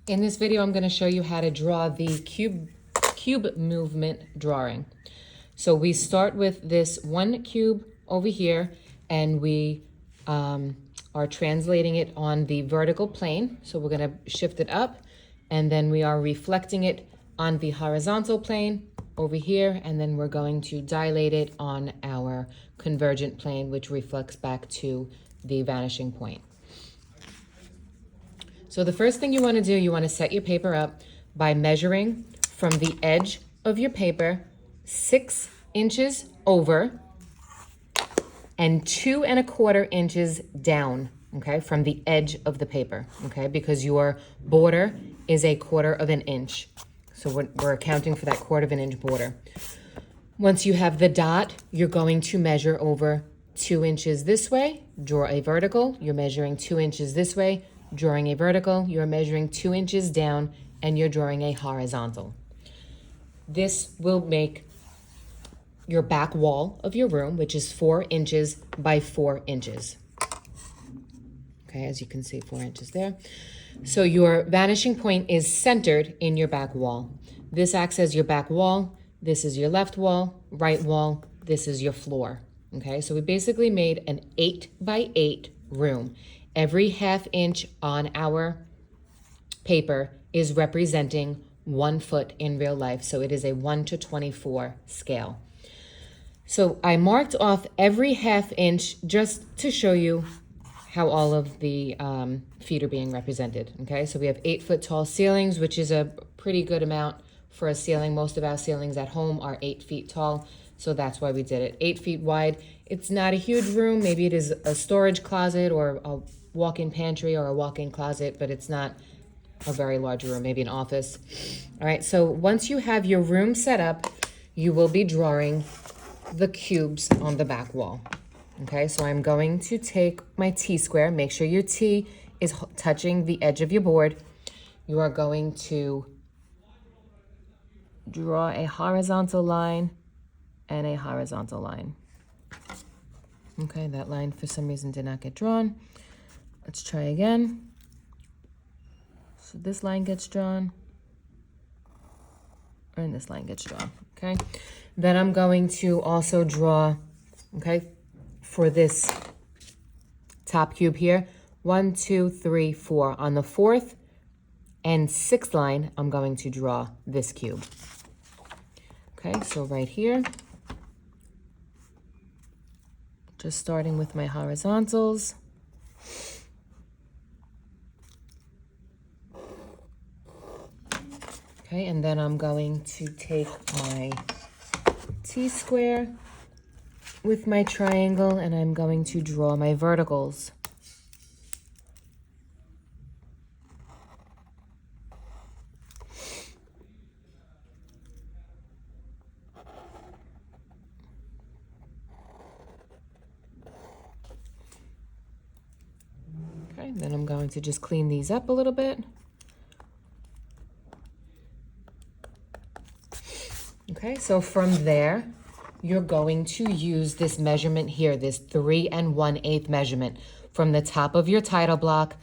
In this video, I'm going to show you how to draw the cube movement drawing. So we start with this one cube over here, and we are translating it on the vertical plane. So we're going to shift it up, and then we are reflecting it on the horizontal plane over here, and then we're going to dilate it on our convergent plane, which reflects back to the vanishing point. So the first thing you want to do, you want to set your paper up by measuring from the edge of your paper 6 inches over and 2 1/4 inches down, okay, from the edge of the paper, okay, because your border is 1/4 of an inch. So we're accounting for that 1/4 of an inch border. Once you have the dot, you're going to measure over 2 inches this way, draw a vertical. You're measuring 2 inches this way, drawing a vertical. You're measuring 2 inches down, and you're drawing a horizontal. This will make your back wall of your room, which is 4 inches by 4 inches. Okay, as you can see, 4 inches there. So your vanishing point is centered in your back wall. This acts as your back wall. This is your left wall, right wall. This is your floor. Okay, so we basically made an 8 by 8 room. Every 1/2 inch on our paper is representing 1 foot in real life. So it is a 1:24 scale. So I marked off every 1/2 inch just to show you how all of the feet are being represented. Okay, so we have 8-foot tall ceilings, which is a pretty good amount for a ceiling. Most of our ceilings at home are 8 feet tall. So that's why we did it. 8 feet wide. It's not a huge room. Maybe it is a storage closet or a walk-in pantry or a walk-in closet, but it's not a very large room, maybe an office. All right, so once you have your room set up, you will be drawing the cubes on the back wall. Okay, so I'm going to take my T-square. Make sure your T is touching the edge of your board. You are going to draw a horizontal line and a horizontal line. Okay, that line for some reason did not get drawn. Let's try again. So this line gets drawn, and this line gets drawn, okay? Then I'm going to also draw, okay, for this top cube here, 1, 2, 3, 4. On the 4th and 6th line, I'm going to draw this cube. Okay, so right here, just starting with my horizontals. Okay, and then I'm going to take my T-square with my triangle, and I'm going to draw my verticals. Okay, then I'm going to just clean these up a little bit. Okay, so from there, you're going to use this measurement here, this 3 1/8 measurement. From the top of your title block,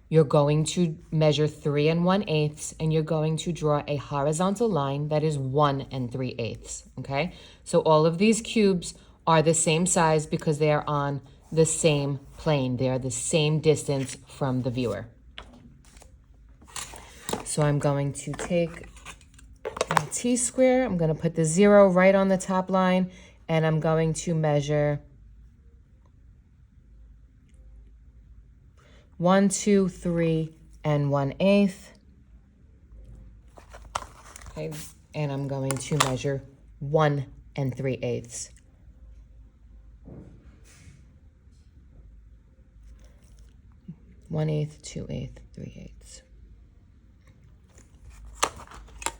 you're going to measure 3 1/8, and you're going to draw a horizontal line that is 1 3/8, okay? So all of these cubes are the same size because they are on the same plane. They are the same distance from the viewer. So I'm going to take my T-square. I'm going to put the 0 right on the top line, and I'm going to measure 1, 2, 3 1/8. Okay, and I'm going to measure 1 3/8. One eighth, 2/8, 3/8.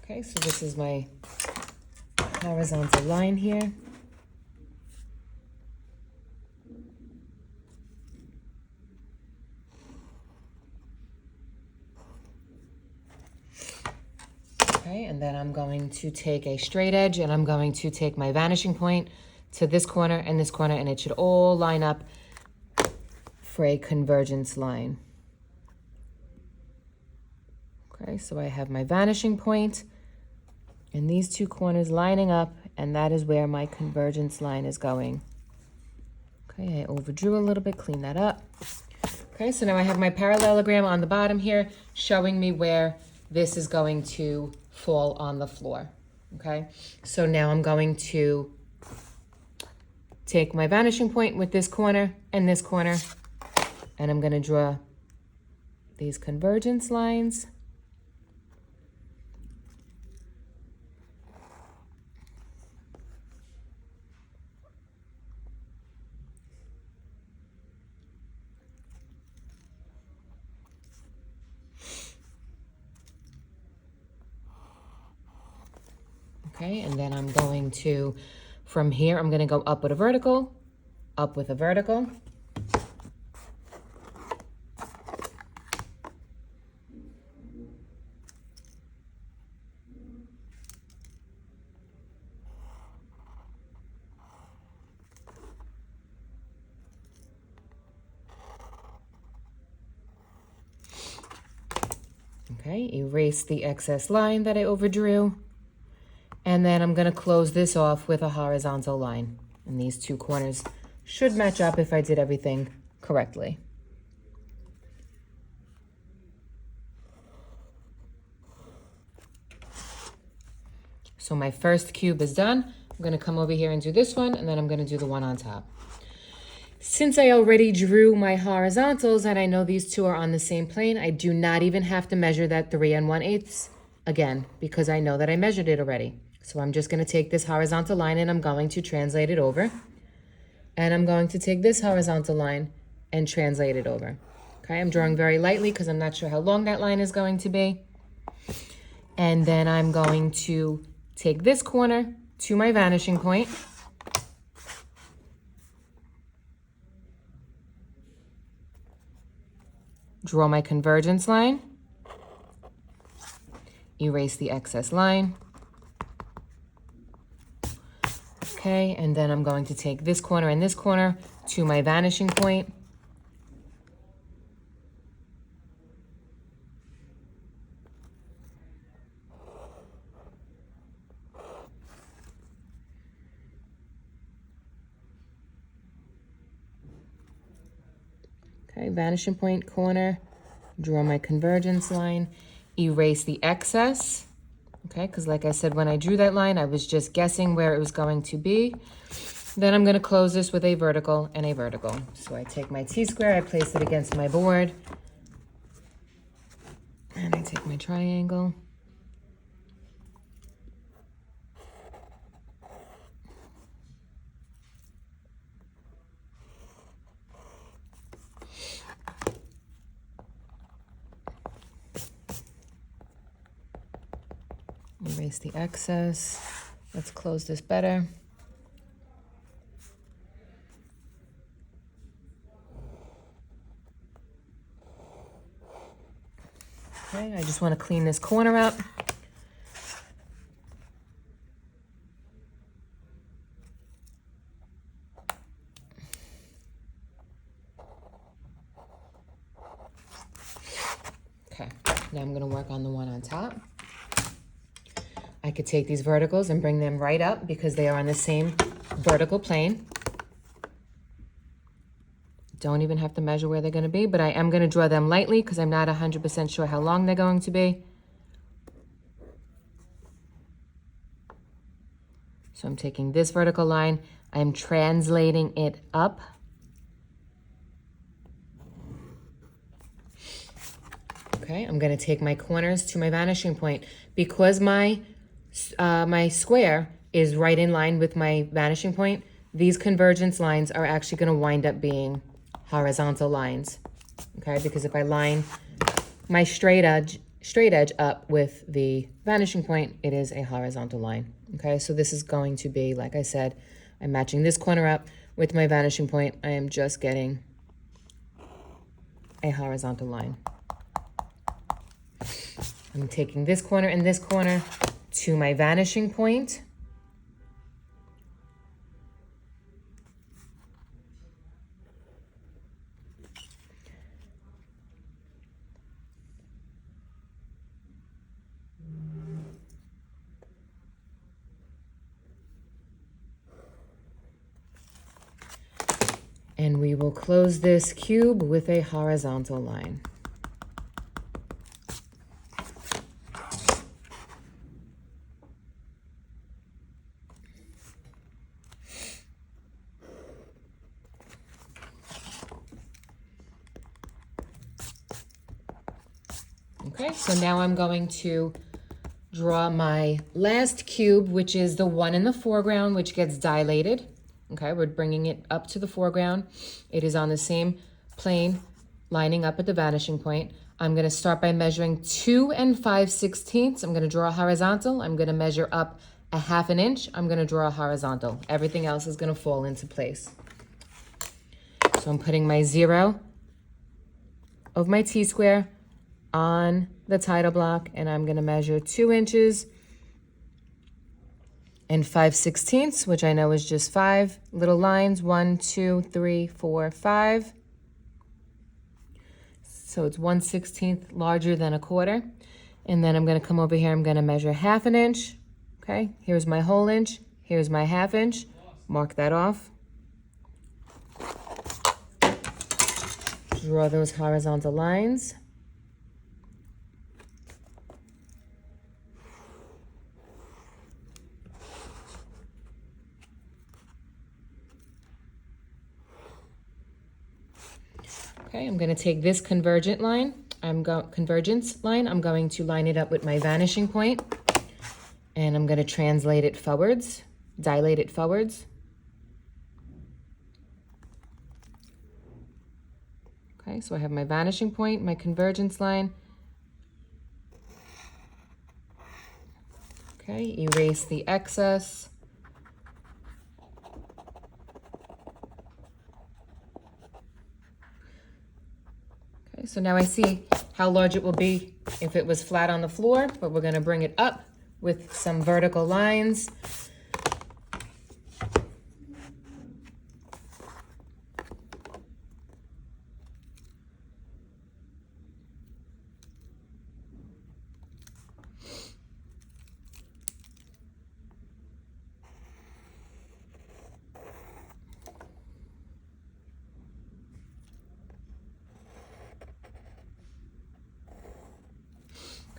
Okay, so this is my horizontal line here. Okay, and then I'm going to take a straight edge, and I'm going to take my vanishing point to this corner and this corner, and it should all line up for a convergence line. Okay, so I have my vanishing point and these two corners lining up, and that is where my convergence line is going. Okay, I overdrew a little bit, clean that up. Okay, so now I have my parallelogram on the bottom here showing me where this is going to fall on the floor. Okay, so now I'm going to take my vanishing point with this corner and this corner, and I'm going to draw these convergence lines. Okay, and then I'm going to, from here, I'm going to go up with a vertical, up with a vertical. Okay, erase the excess line that I overdrew. And then I'm going to close this off with a horizontal line. And these two corners should match up if I did everything correctly. So my first cube is done. I'm going to come over here and do this one, and then I'm going to do the one on top. Since I already drew my horizontals and I know these two are on the same plane, I do not even have to measure that 3 1/8 again, because I know that I measured it already. So I'm just going to take this horizontal line and I'm going to translate it over. And I'm going to take this horizontal line and translate it over. Okay, I'm drawing very lightly because I'm not sure how long that line is going to be. And then I'm going to take this corner to my vanishing point. Draw my convergence line. Erase the excess line. Okay, and then I'm going to take this corner and this corner to my vanishing point. Okay, vanishing point corner, draw my convergence line, erase the excess. Okay, because like I said, when I drew that line, I was just guessing where it was going to be. Then I'm going to close this with a vertical and a vertical. So I take my T-square, I place it against my board, and I take my triangle. Erase the excess. Let's close this better. Okay, I just want to clean this corner up. Okay, now I'm going to work on the one on top. I could take these verticals and bring them right up because they are on the same vertical plane. Don't even have to measure where they're going to be, but I am going to draw them lightly because I'm not 100% sure how long they're going to be. So I'm taking this vertical line, I'm translating it up. Okay, I'm going to take my corners to my vanishing point. Because my square is right in line with my vanishing point, these convergence lines are actually going to wind up being horizontal lines. Okay, because if I line my straight edge up with the vanishing point, it is a horizontal line. Okay, so this is going to be, like I said, I'm matching this corner up with my vanishing point. I am just getting a horizontal line. I'm taking this corner and this corner to my vanishing point. And we will close this cube with a horizontal line. Okay, so now I'm going to draw my last cube, which is the one in the foreground, which gets dilated. Okay, we're bringing it up to the foreground. It is on the same plane, lining up at the vanishing point. I'm gonna start by measuring 2 5/16. I'm gonna draw a horizontal. I'm gonna measure up a 1/2 inch. I'm gonna draw a horizontal. Everything else is gonna fall into place. So I'm putting my 0 of my T-square on the title block, and I'm gonna measure 2 inches and 5/16, which I know is just 5 little lines. 1, 2, 3, 4, 5. So it's 1/16 larger than a quarter. And then I'm gonna come over here, I'm gonna measure 1/2 inch. Okay, here's my whole inch, here's my 1/2 inch. Mark that off. Draw those horizontal lines. Okay, I'm going to take this convergence line. I'm going to line it up with my vanishing point, and I'm going to translate it forwards, dilate it forwards. Okay, so I have my vanishing point, my convergence line. Okay, erase the excess. Okay, so now I see how large it will be if it was flat on the floor, but we're going to bring it up with some vertical lines.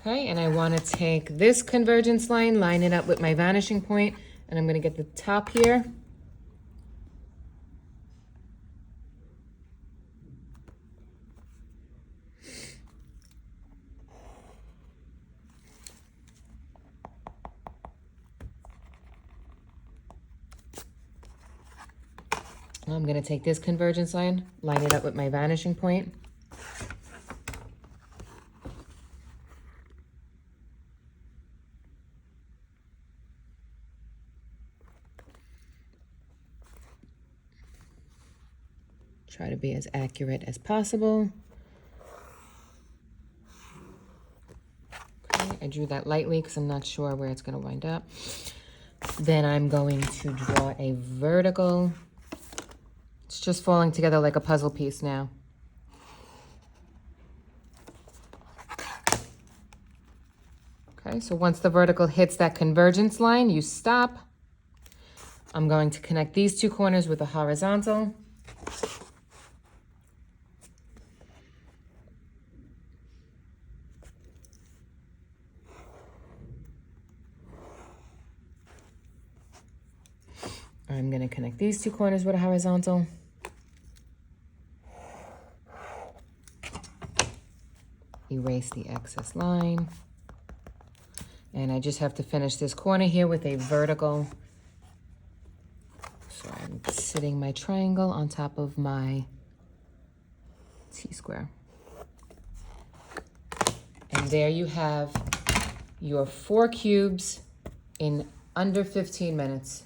Okay, and I want to take this convergence line, line it up with my vanishing point, and I'm going to get the top here. I'm going to take this convergence line, line it up with my vanishing point. Try to be as accurate as possible. Okay, I drew that lightly because I'm not sure where it's going to wind up. Then I'm going to draw a vertical. It's just falling together like a puzzle piece now. Okay, so once the vertical hits that convergence line, you stop. I'm going to connect these two corners with a horizontal. I'm going to connect these two corners with a horizontal. Erase the excess line. And I just have to finish this corner here with a vertical. So I'm sitting my triangle on top of my T-square. And there you have your 4 cubes in under 15 minutes.